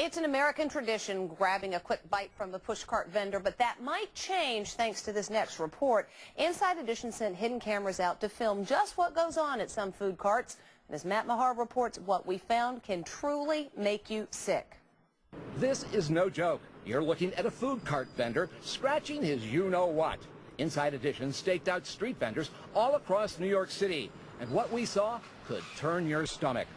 It's an American tradition, grabbing a quick bite from the pushcart vendor, but that might change thanks to this next report. Inside Edition sent hidden cameras out to film just what goes on at some food carts. And as Matt Mahar reports, what we found can truly make you sick. This is no joke. You're looking at a food cart vendor scratching his you-know-what. Inside Edition staked out street vendors all across New York City. And what we saw could turn your stomach.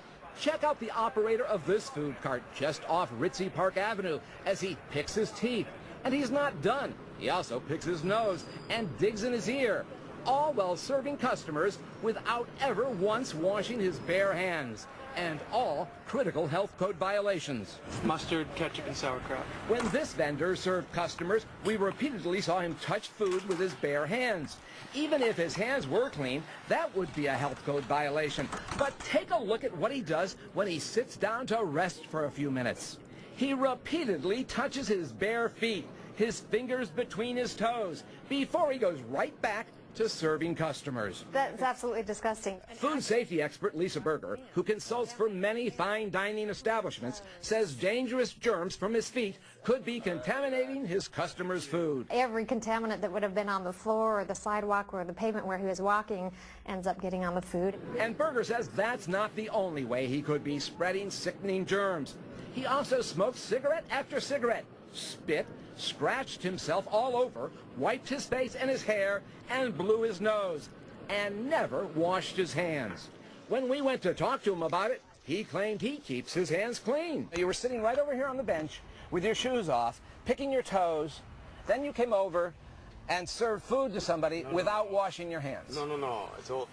Check out the operator of this food cart just off Ritzy Park Avenue as he picks his teeth. And he's not done. He also picks his nose and digs in his ear, all while serving customers without ever once washing his bare hands. And all critical health code violations. Mustard, ketchup, and sauerkraut. When this vendor served customers, we repeatedly saw him touch food with his bare hands. Even if his hands were clean, that would be a health code violation. But take a look at what he does when he sits down to rest for a few minutes. He repeatedly touches his bare feet, his fingers between his toes, before he goes right back to serving customers. That's absolutely disgusting. Food safety expert Lisa Berger, who consults for many fine dining establishments, says dangerous germs from his feet could be contaminating his customers' food. Every contaminant that would have been on the floor or the sidewalk or the pavement where he was walking ends up getting on the food. And Berger says that's not the only way he could be spreading sickening germs. He also smoked cigarette after cigarette, spit, scratched himself all over, wiped his face and his hair, and blew his nose, and never washed his hands. When we went to talk to him about it, he claimed he keeps his hands clean. You were sitting right over here on the bench with your shoes off, picking your toes, then you came over and served food to somebody without washing your hands. No. So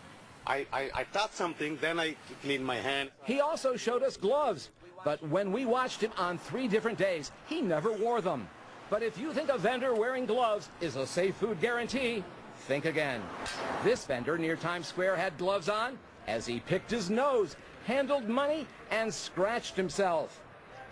I touched something, then I cleaned my hand. He also showed us gloves, but when we watched him on 3 different days, he never wore them. But if you think a vendor wearing gloves is a safe food guarantee, think again. This vendor near Times Square had gloves on as he picked his nose, handled money, and scratched himself.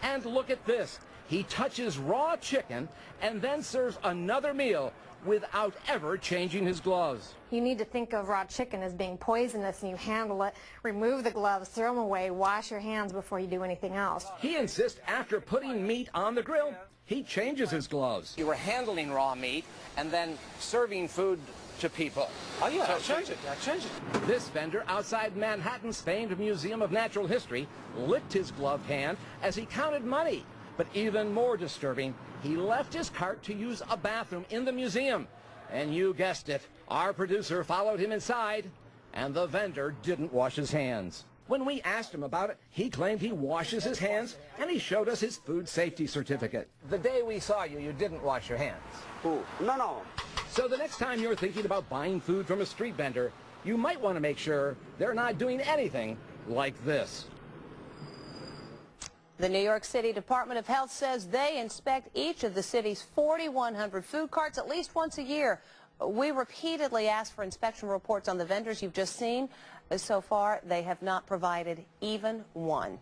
And look at this. He touches raw chicken and then serves another meal without ever changing his gloves. You need to think of raw chicken as being poisonous, and you handle it, remove the gloves, throw them away, wash your hands before you do anything else. He insists after putting meat on the grill, he changes his gloves. You were handling raw meat and then serving food to people. Oh yeah, I changed it. This vendor outside Manhattan's famed Museum of Natural History licked his gloved hand as he counted money. But even more disturbing, he left his cart to use a bathroom in the museum. And you guessed it, our producer followed him inside, and the vendor didn't wash his hands. When we asked him about it, he claimed he washes his hands, and he showed us his food safety certificate. The day we saw you, you didn't wash your hands. Who? No. So the next time you're thinking about buying food from a street vendor, you might want to make sure they're not doing anything like this. The New York City Department of Health says they inspect each of the city's 4,100 food carts at least once a year. We repeatedly asked for inspection reports on the vendors you've just seen. So far, they have not provided even one.